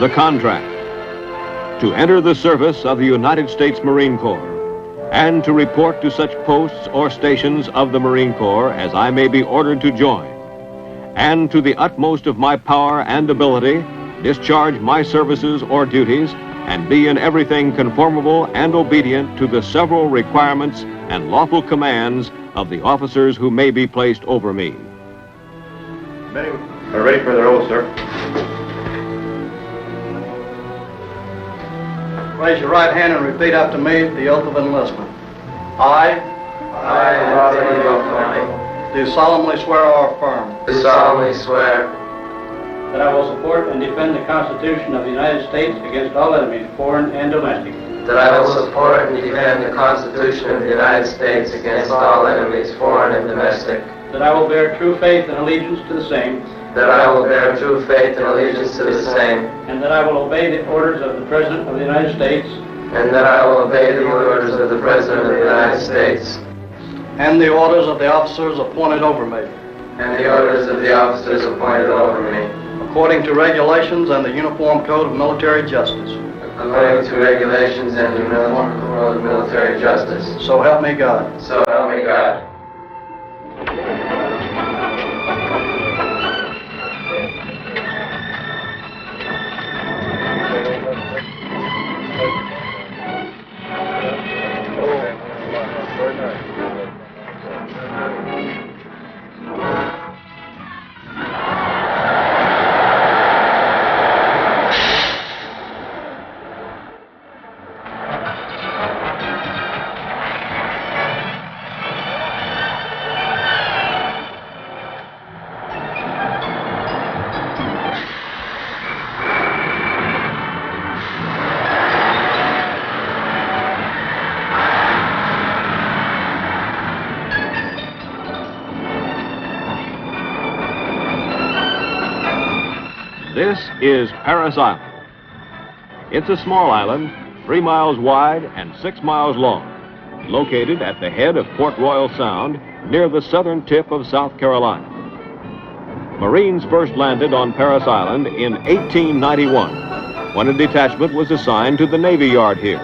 the contract. To enter the service of the United States Marine Corps and to report to such posts or stations of the Marine Corps as I may be ordered to join, and to the utmost of my power and ability discharge my services or duties and be in everything conformable and obedient to the several requirements and lawful commands of the officers who may be placed over me. We're ready for their oath, sir. Raise your right hand and repeat after me the oath of enlistment. I, Do solemnly swear or affirm do solemnly swear that I will support and defend the Constitution of the United States against all enemies, foreign and domestic. that I will support and defend the Constitution of the United States against all enemies, foreign and domestic. That I will bear true faith and allegiance to the same. That I will bear true faith and allegiance to the same. And that I will obey the orders of the President of the United States. And that I will obey the orders of the President of the United States. and the orders of the officers appointed over me, And the orders of the officers appointed over me, according to regulations and the Uniform Code of Military Justice. according to regulations and the Uniform Code of Military Justice. So help me God. So help me God. This is Parris Island. It's a small island, 3 miles wide and 6 miles long, located at the head of Port Royal Sound near the southern tip of South Carolina. Marines first landed on Parris Island in 1891, when a detachment was assigned to the Navy Yard here.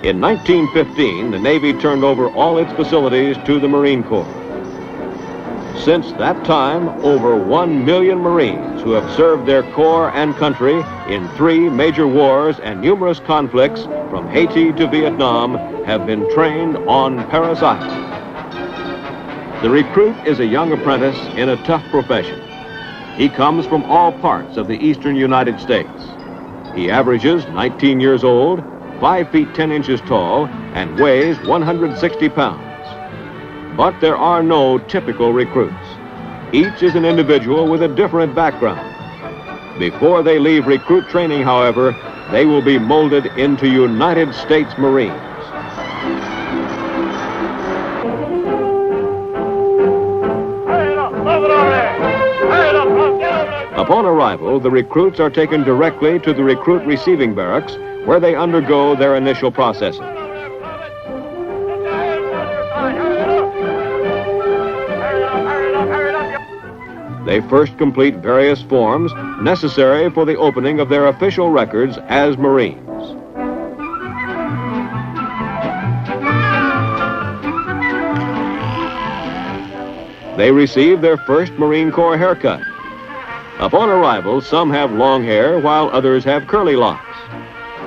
In 1915, the Navy turned over all its facilities to the Marine Corps. Since that time, over 1 million Marines who have served their corps and country in 3 major wars and numerous conflicts from Haiti to Vietnam have been trained on Parris Island. The recruit is a young apprentice in a tough profession. He comes from all parts of the eastern United States. He averages 19 years old, 5 feet 10 inches tall, and weighs 160 pounds. But there are no typical recruits. Each is an individual with a different background. Before they leave recruit training, however, they will be molded into United States Marines. Upon arrival, the recruits are taken directly to the recruit receiving barracks, where they undergo their initial processing. They first complete various forms necessary for the opening of their official records as Marines. They receive their first Marine Corps haircut. Upon arrival, some have long hair while others have curly locks.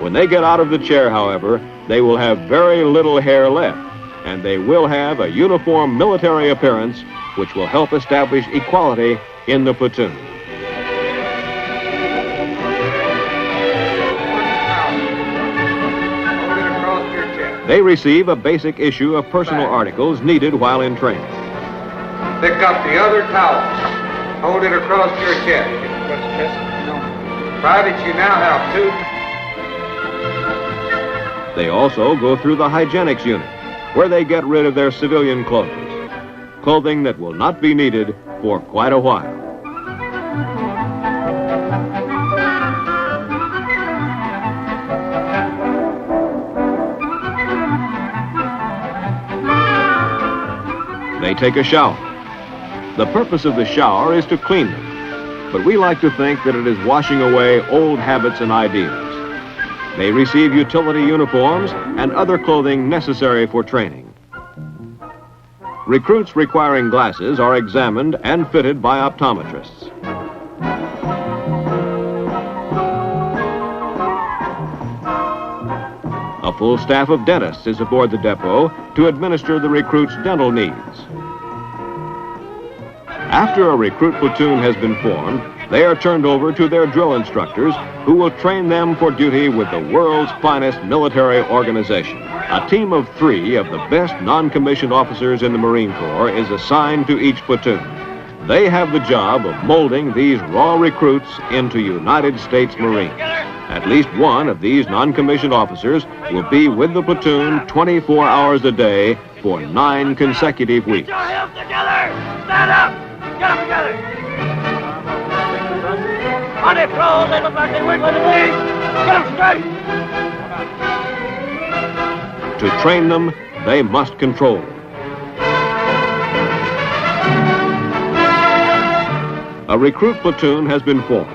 When they get out of the chair, however, they will have very little hair left, and they will have a uniform military appearance which will help establish equality in the platoon. They receive a basic issue of personal articles needed while in training. Pick up the other towel. Hold it across your chest. Private, you now have 2. They also go through the hygienics unit, where they get rid of their civilian clothing that will not be needed for quite a while. They take a shower. The purpose of the shower is to clean them. but we like to think that it is washing away old habits and ideas. They receive utility uniforms and other clothing necessary for training. Recruits requiring glasses are examined and fitted by optometrists. A full staff of dentists is aboard the depot to administer the recruits' dental needs. After a recruit platoon has been formed, they are turned over to their drill instructors who will train them for duty with the world's finest military organization. A team of 3 of the best non-commissioned officers in the Marine Corps is assigned to each platoon. They have the job of molding these raw recruits into United States Marines. At least one of these non-commissioned officers will be with the platoon 24 hours a day for 9 consecutive weeks. Get your heels together! Stand up! Get them together! On their clothes, they look like they wiggle in the knees! Get them straight! To train them, they must control them. A recruit platoon has been formed,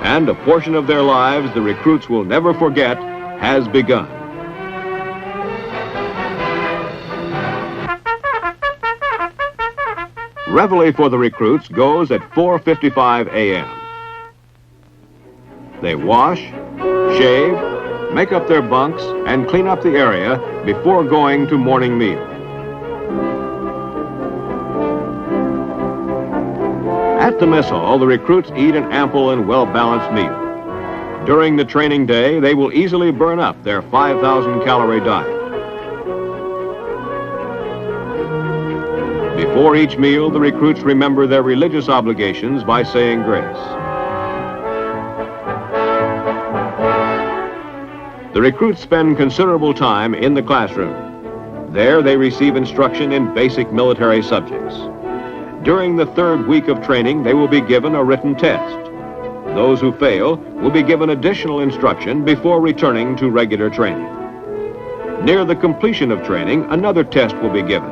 and a portion of their lives the recruits will never forget has begun. Reveille for the recruits goes at 4:55 a.m. They wash, shave, make up their bunks, and clean up the area before going to morning meal. At the mess hall, the recruits eat an ample and well-balanced meal. During the training day, they will easily burn up their 5,000-calorie diet. Before each meal, the recruits remember their religious obligations by saying grace. The recruits spend considerable time in the classroom. There, they receive instruction in basic military subjects. During the 3rd week of training, they will be given a written test. Those who fail will be given additional instruction before returning to regular training. Near the completion of training, another test will be given,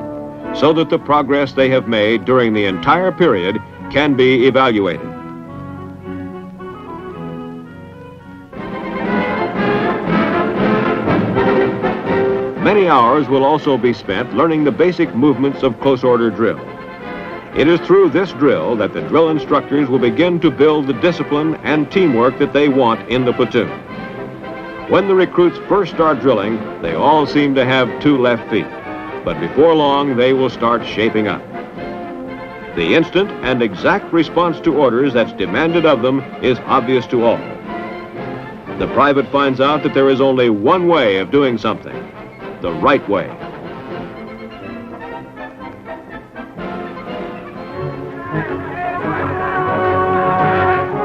so that the progress they have made during the entire period can be evaluated. Many hours will also be spent learning the basic movements of close order drill. It is through this drill that the drill instructors will begin to build the discipline and teamwork that they want in the platoon. When the recruits first start drilling, they all seem to have 2 left feet, but before long they will start shaping up. The instant and exact response to orders that's demanded of them is obvious to all. The private finds out that there is only one way of doing something, the right way.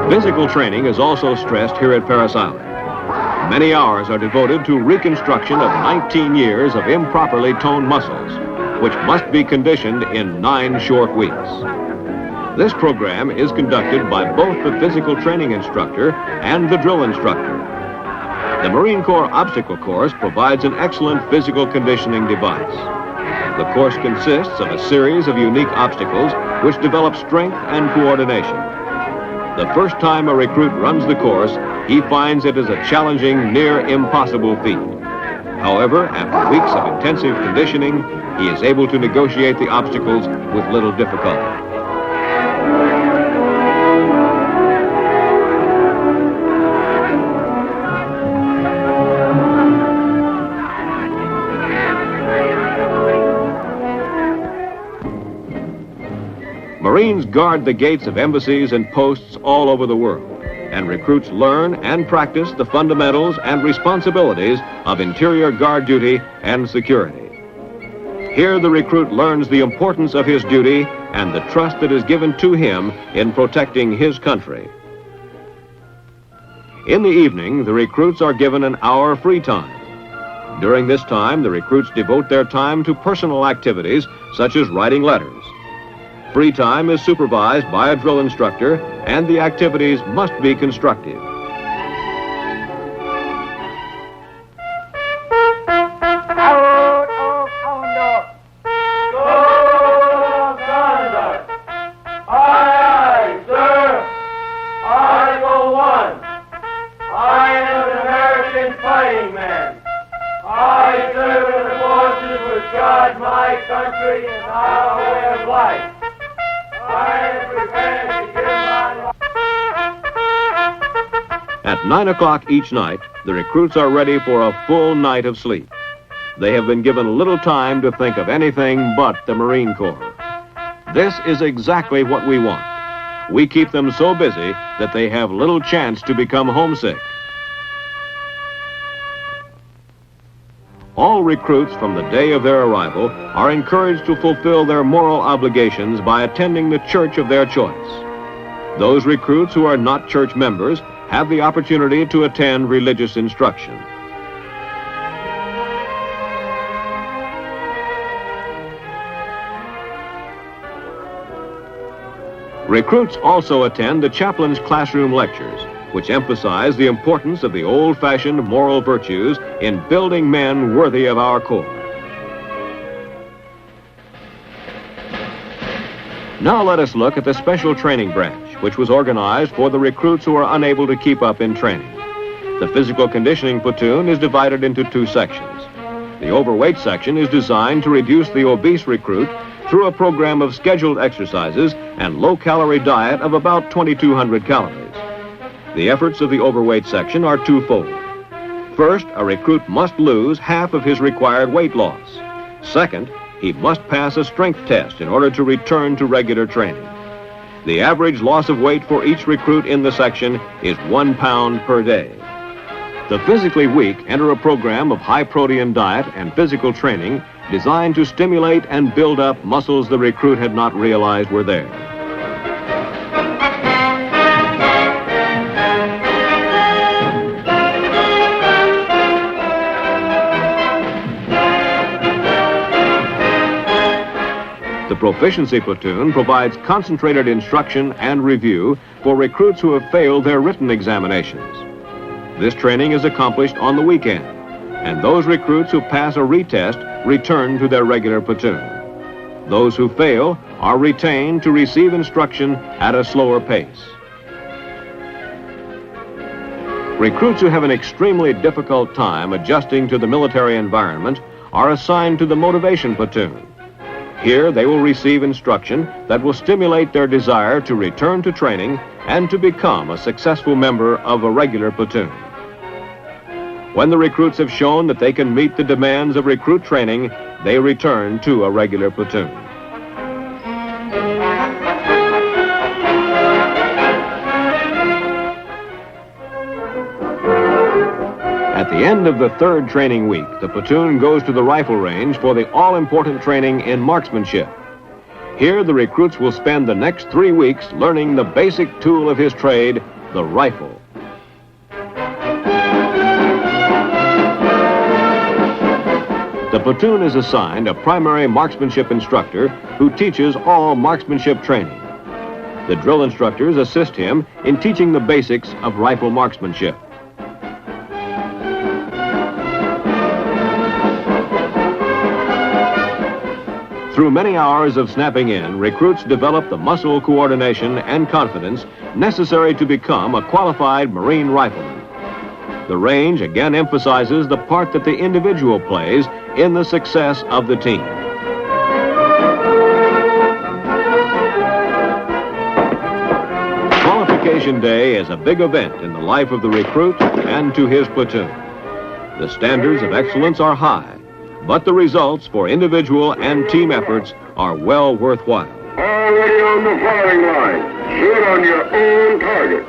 Physical training is also stressed here at Parris Island. Many hours are devoted to reconstruction of 19 years of improperly toned muscles, which must be conditioned in 9 short weeks. This program is conducted by both the physical training instructor and the drill instructor. The Marine Corps Obstacle Course provides an excellent physical conditioning device. The course consists of a series of unique obstacles which develop strength and coordination. The first time a recruit runs the course, he finds it is a challenging, near impossible feat. However, after weeks of intensive conditioning, he is able to negotiate the obstacles with little difficulty. Marines guard the gates of embassies and posts all over the world, and recruits learn and practice the fundamentals and responsibilities of interior guard duty and security. Here the recruit learns the importance of his duty and the trust that is given to him in protecting his country. In the evening, the recruits are given an hour free time. During this time, the recruits devote their time to personal activities such as writing letters. Free time is supervised by a drill instructor, and the activities must be constructive. God, my country, and our way of life. I am prepared to give my life. At 9 o'clock each night, the recruits are ready for a full night of sleep. They have been given little time to think of anything but the Marine Corps. This is exactly what we want. We keep them so busy that they have little chance to become homesick. All recruits from the day of their arrival are encouraged to fulfill their moral obligations by attending the church of their choice. Those recruits who are not church members have the opportunity to attend religious instruction. Recruits also attend the chaplain's classroom lectures, which emphasize the importance of the old-fashioned moral virtues in building men worthy of our Corps. Now let us look at the Special Training Branch, which was organized for the recruits who are unable to keep up in training. The Physical Conditioning Platoon is divided into two sections. The Overweight section is designed to reduce the obese recruit through a program of scheduled exercises and low-calorie diet of about 2,200 calories. The efforts of the Overweight section are twofold. First, a recruit must lose half of his required weight loss. Second, he must pass a strength test in order to return to regular training. The average loss of weight for each recruit in the section is 1 pound per day. The physically weak enter a program of high-protein diet and physical training designed to stimulate and build up muscles the recruit had not realized were there. The Proficiency Platoon provides concentrated instruction and review for recruits who have failed their written examinations. This training is accomplished on the weekend, and those recruits who pass a retest return to their regular platoon. Those who fail are retained to receive instruction at a slower pace. Recruits who have an extremely difficult time adjusting to the military environment are assigned to the Motivation Platoon. Here they will receive instruction that will stimulate their desire to return to training and to become a successful member of a regular platoon. When the recruits have shown that they can meet the demands of recruit training, they return to a regular platoon. At the end of the third training week, the platoon goes to the rifle range for the all-important training in marksmanship. Here, the recruits will spend the next 3 weeks learning the basic tool of his trade, the rifle. The platoon is assigned a primary marksmanship instructor who teaches all marksmanship training. The drill instructors assist him in teaching the basics of rifle marksmanship. Through many hours of snapping in, recruits develop the muscle coordination and confidence necessary to become a qualified Marine rifleman. The range again emphasizes the part that the individual plays in the success of the team. Qualification Day is a big event in the life of the recruit and to his platoon. The standards of excellence are high, but the results for individual and team efforts are well worthwhile. Already on the firing line. Shoot on your own target.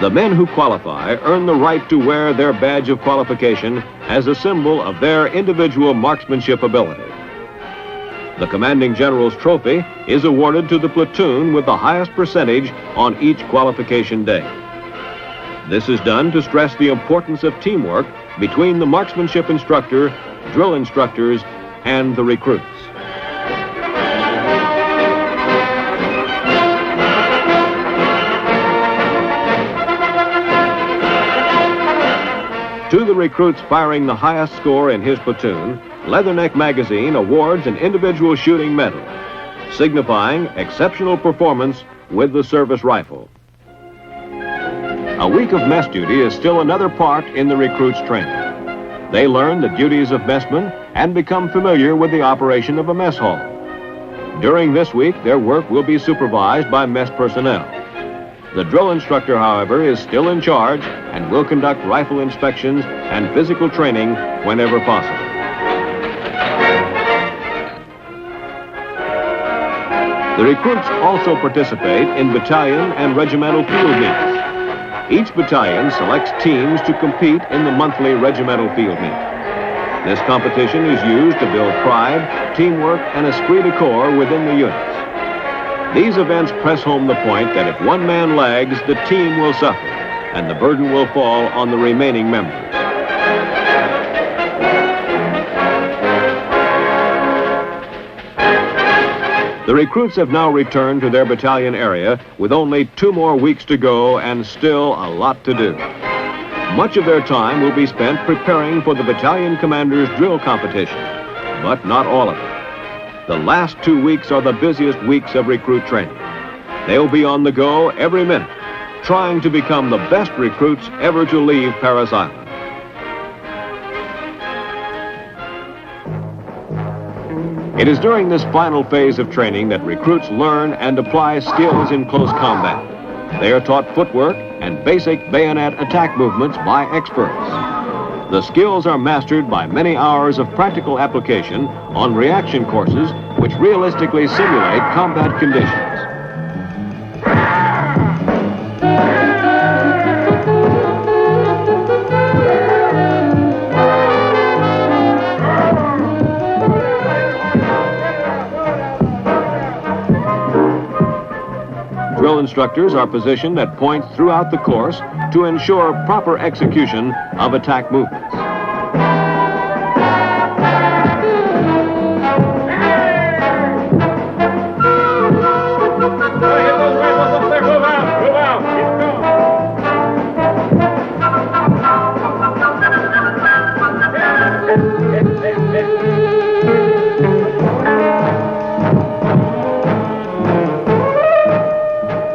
The men who qualify earn the right to wear their badge of qualification as a symbol of their individual marksmanship ability. The Commanding General's Trophy is awarded to the platoon with the highest percentage on each qualification day. This is done to stress the importance of teamwork between the marksmanship instructor, drill instructors, and the recruits. To the recruits firing the highest score in his platoon, Leatherneck magazine awards an individual shooting medal, signifying exceptional performance with the service rifle. A week of mess duty is still another part in the recruits' training. They learn the duties of messmen and become familiar with the operation of a mess hall. During this week, their work will be supervised by mess personnel. The drill instructor, however, is still in charge and will conduct rifle inspections and physical training whenever possible. The recruits also participate in battalion and regimental field meets. Each battalion selects teams to compete in the monthly regimental field meet. This competition is used to build pride, teamwork, and esprit de corps within the units. These events press home the point that if one man lags, the team will suffer, and the burden will fall on the remaining members. The recruits have now returned to their battalion area with only 2 more weeks to go and still a lot to do. Much of their time will be spent preparing for the battalion commander's drill competition, but not all of it. The last 2 weeks are the busiest weeks of recruit training. They'll be on the go every minute, trying to become the best recruits ever to leave Parris Island. It is during this final phase of training that recruits learn and apply skills in close combat. They are taught footwork and basic bayonet attack movements by experts. The skills are mastered by many hours of practical application on reaction courses which realistically simulate combat conditions. Drill instructors are positioned at points throughout the course to ensure proper execution of attack movements.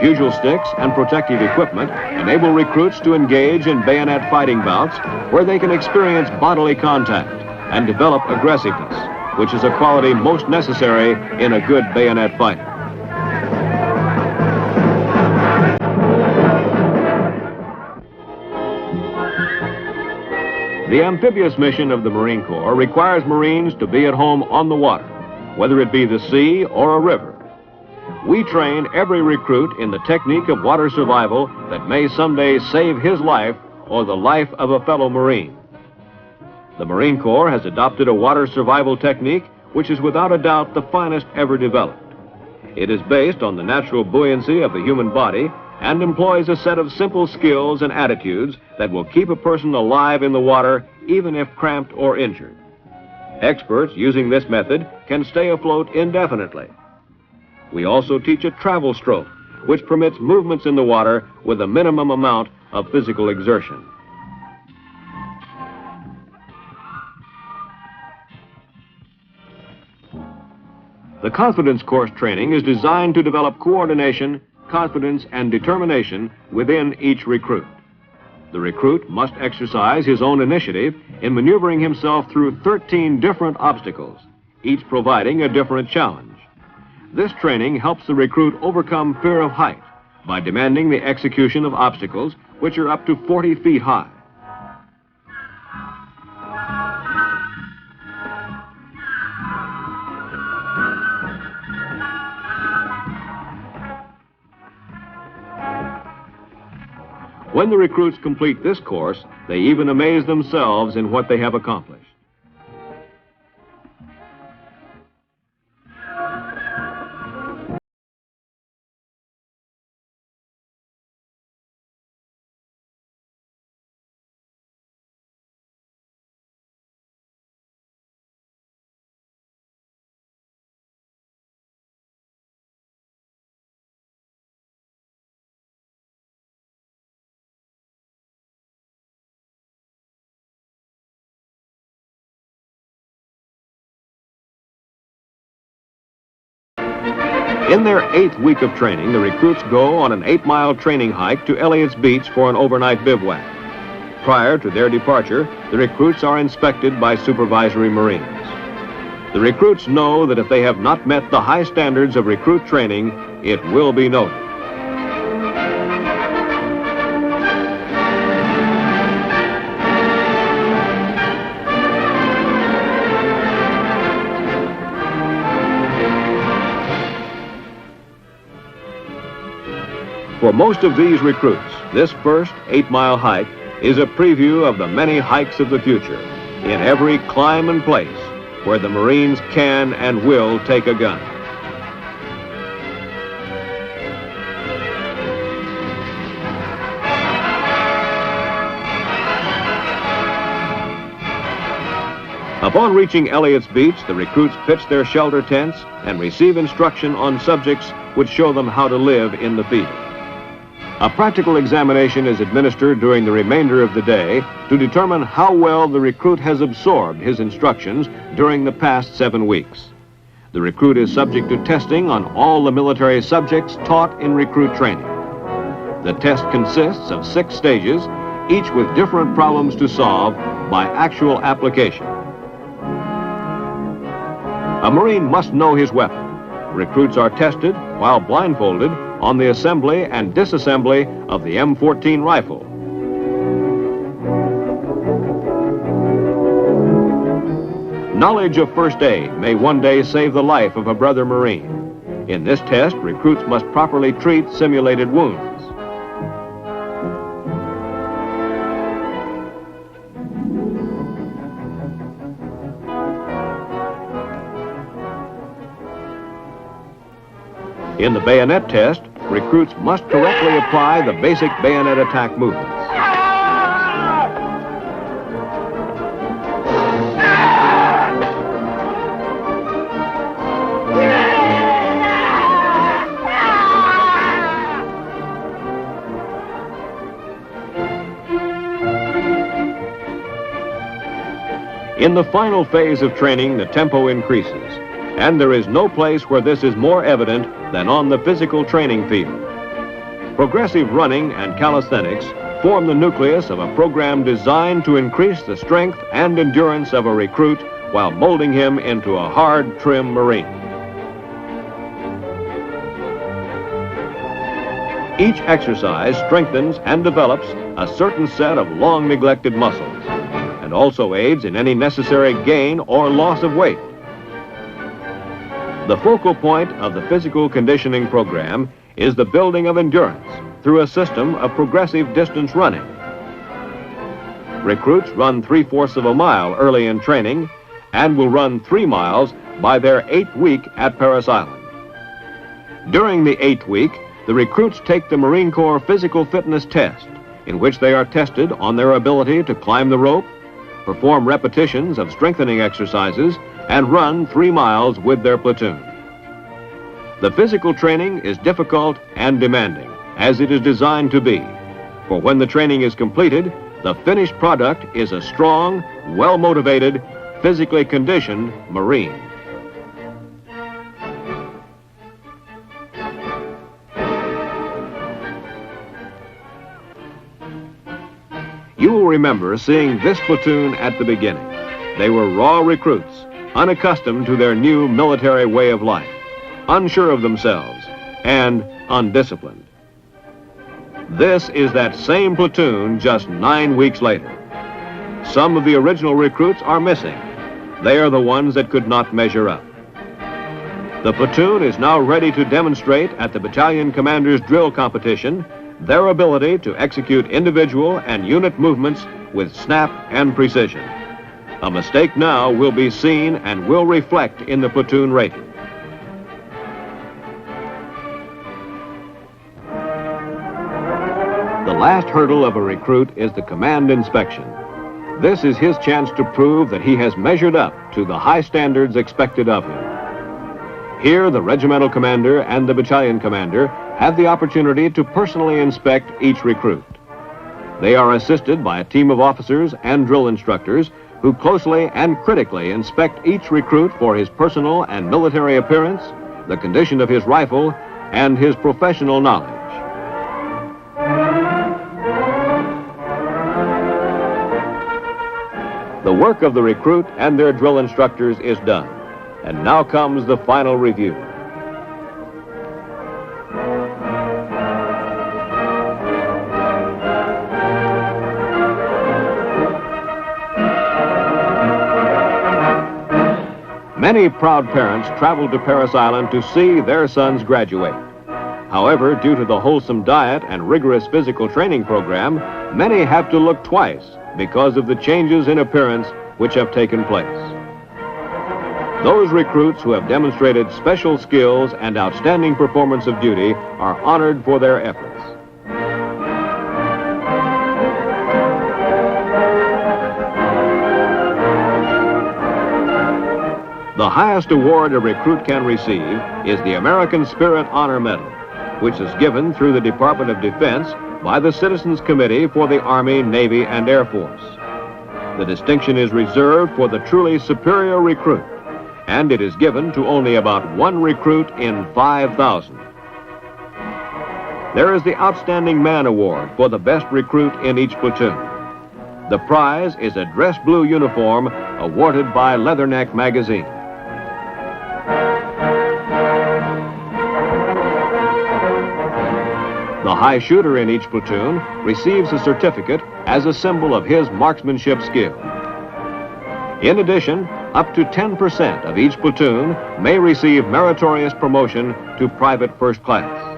Bugle sticks and protective equipment enable recruits to engage in bayonet fighting bouts where they can experience bodily contact and develop aggressiveness, which is a quality most necessary in a good bayonet fighter. The amphibious mission of the Marine Corps requires Marines to be at home on the water, whether it be the sea or a river. We train every recruit in the technique of water survival that may someday save his life or the life of a fellow Marine. The Marine Corps has adopted a water survival technique which is without a doubt the finest ever developed. It is based on the natural buoyancy of the human body and employs a set of simple skills and attitudes that will keep a person alive in the water even if cramped or injured. Experts using this method can stay afloat indefinitely. We also teach a travel stroke, which permits movements in the water with a minimum amount of physical exertion. The confidence course training is designed to develop coordination, confidence, and determination within each recruit. The recruit must exercise his own initiative in maneuvering himself through 13 different obstacles, each providing a different challenge. This training helps the recruit overcome fear of height by demanding the execution of obstacles which are up to 40 feet high. When the recruits complete this course, they even amaze themselves in what they have accomplished. In their 8th week of training, the recruits go on an 8-mile training hike to Elliott's Beach for an overnight bivouac. Prior to their departure, the recruits are inspected by supervisory Marines. The recruits know that if they have not met the high standards of recruit training, it will be noted. For most of these recruits, this first 8-mile hike is a preview of the many hikes of the future in every climb and place where the Marines can and will take a gun. Upon reaching Elliott's Beach, the recruits pitch their shelter tents and receive instruction on subjects which show them how to live in the field. A practical examination is administered during the remainder of the day to determine how well the recruit has absorbed his instructions during the past 7 weeks. The recruit is subject to testing on all the military subjects taught in recruit training. The test consists of 6 stages, each with different problems to solve by actual application. A Marine must know his weapon. Recruits are tested while blindfolded on the assembly and disassembly of the M14 rifle. Knowledge of first aid may one day save the life of a brother Marine. In this test, recruits must properly treat simulated wounds. In the bayonet test, recruits must correctly apply the basic bayonet attack movements. In the final phase of training, the tempo increases, and there is no place where this is more evident than on the physical training field. Progressive running and calisthenics form the nucleus of a program designed to increase the strength and endurance of a recruit while molding him into a hard, trim Marine. Each exercise strengthens and develops a certain set of long-neglected muscles and also aids in any necessary gain or loss of weight. The focal point of the physical conditioning program is the building of endurance through a system of progressive distance running. Recruits run 3/4 of a mile early in training and will run 3 miles by their 8th week at Parris Island. During the 8th week, the recruits take the Marine Corps physical fitness test, in which they are tested on their ability to climb the rope, perform repetitions of strengthening exercises, and run 3 miles with their platoon. The physical training is difficult and demanding, as it is designed to be, for when the training is completed, the finished product is a strong, well-motivated, physically conditioned Marine. You will remember seeing this platoon at the beginning. They were raw recruits, unaccustomed to their new military way of life, unsure of themselves, and undisciplined. This is that same platoon just 9 weeks later. Some of the original recruits are missing. They are the ones that could not measure up. The platoon is now ready to demonstrate at the battalion commander's drill competition their ability to execute individual and unit movements with snap and precision. A mistake now will be seen and will reflect in the platoon rating. The last hurdle of a recruit is the command inspection. This is his chance to prove that he has measured up to the high standards expected of him. Here, the regimental commander and the battalion commander have the opportunity to personally inspect each recruit. They are assisted by a team of officers and drill instructors who closely and critically inspect each recruit for his personal and military appearance, the condition of his rifle, and his professional knowledge. The work of the recruit and their drill instructors is done, and now comes the final review. Many proud parents travel to Parris Island to see their sons graduate. However, due to the wholesome diet and rigorous physical training program, many have to look twice because of the changes in appearance which have taken place. Those recruits who have demonstrated special skills and outstanding performance of duty are honored for their efforts. The highest award a recruit can receive is the American Spirit Honor Medal, which is given through the Department of Defense by the Citizens Committee for the Army, Navy, and Air Force. The distinction is reserved for the truly superior recruit, and it is given to only about one recruit in 5,000. There is the Outstanding Man Award for the best recruit in each platoon. The prize is a dress blue uniform awarded by Leatherneck magazine. The high shooter in each platoon receives a certificate as a symbol of his marksmanship skill. In addition, up to 10% of each platoon may receive meritorious promotion to private first class.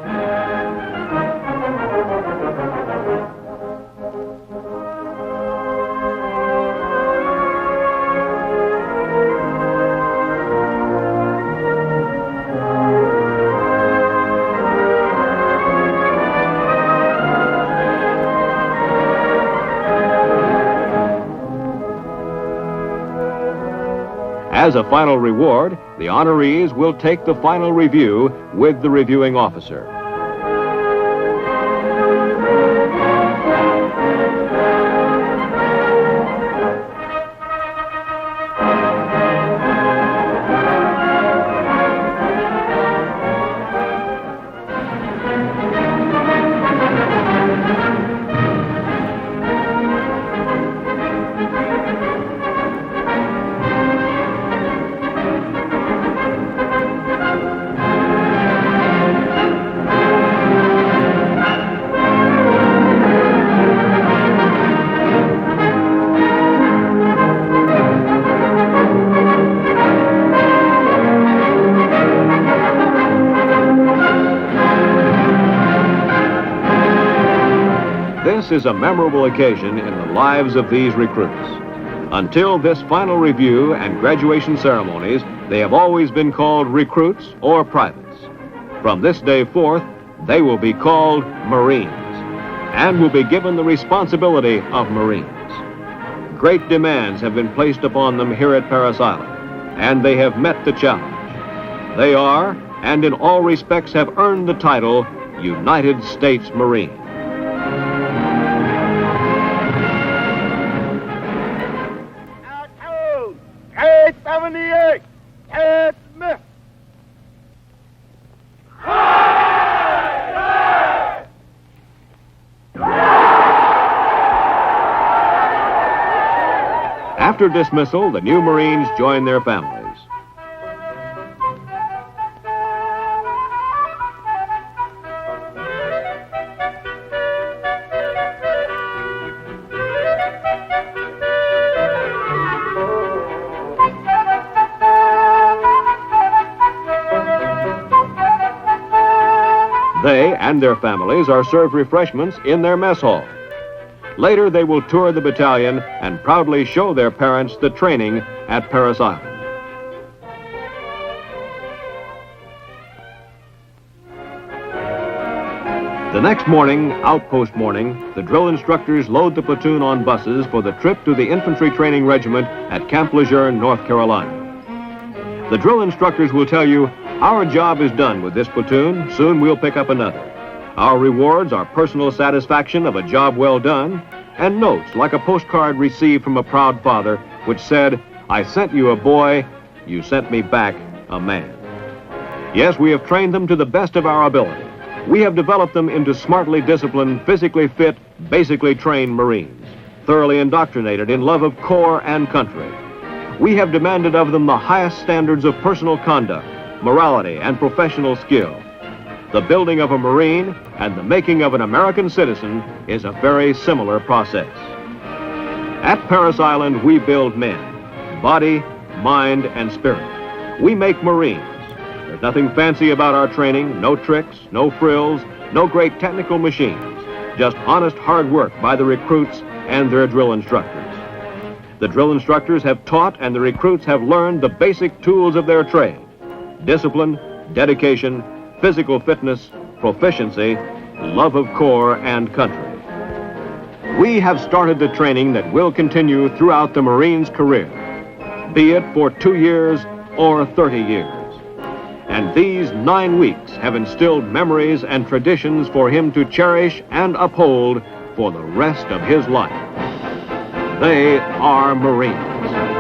As a final reward, the honorees will take the final review with the reviewing officer. This is a memorable occasion in the lives of these recruits. Until this final review and graduation ceremonies, they have always been called recruits or privates. From this day forth, they will be called Marines and will be given the responsibility of Marines. Great demands have been placed upon them here at Parris Island, and they have met the challenge. They are, and in all respects have earned the title, United States Marine. After dismissal, the new Marines join their families. They and their families are served refreshments in their mess hall. Later, they will tour the battalion and proudly show their parents the training at Parris Island. The next morning, outpost morning, the drill instructors load the platoon on buses for the trip to the infantry training regiment at Camp Lejeune, North Carolina. The drill instructors will tell you, our job is done with this platoon, soon we'll pick up another. Our rewards are personal satisfaction of a job well done, and notes like a postcard received from a proud father which said, I sent you a boy, you sent me back a man. Yes, we have trained them to the best of our ability. We have developed them into smartly disciplined, physically fit, basically trained Marines, thoroughly indoctrinated in love of corps and country. We have demanded of them the highest standards of personal conduct, morality, and professional skill. The building of a Marine and the making of an American citizen is a very similar process. At Parris Island, we build men, body, mind, and spirit. We make Marines. There's nothing fancy about our training, no tricks, no frills, no great technical machines, just honest hard work by the recruits and their drill instructors. The drill instructors have taught and the recruits have learned the basic tools of their trade: discipline, dedication, physical fitness, proficiency, love of corps and country. We have started the training that will continue throughout the Marine's career, be it for 2 years or 30 years. And these 9 weeks have instilled memories and traditions for him to cherish and uphold for the rest of his life. They are Marines.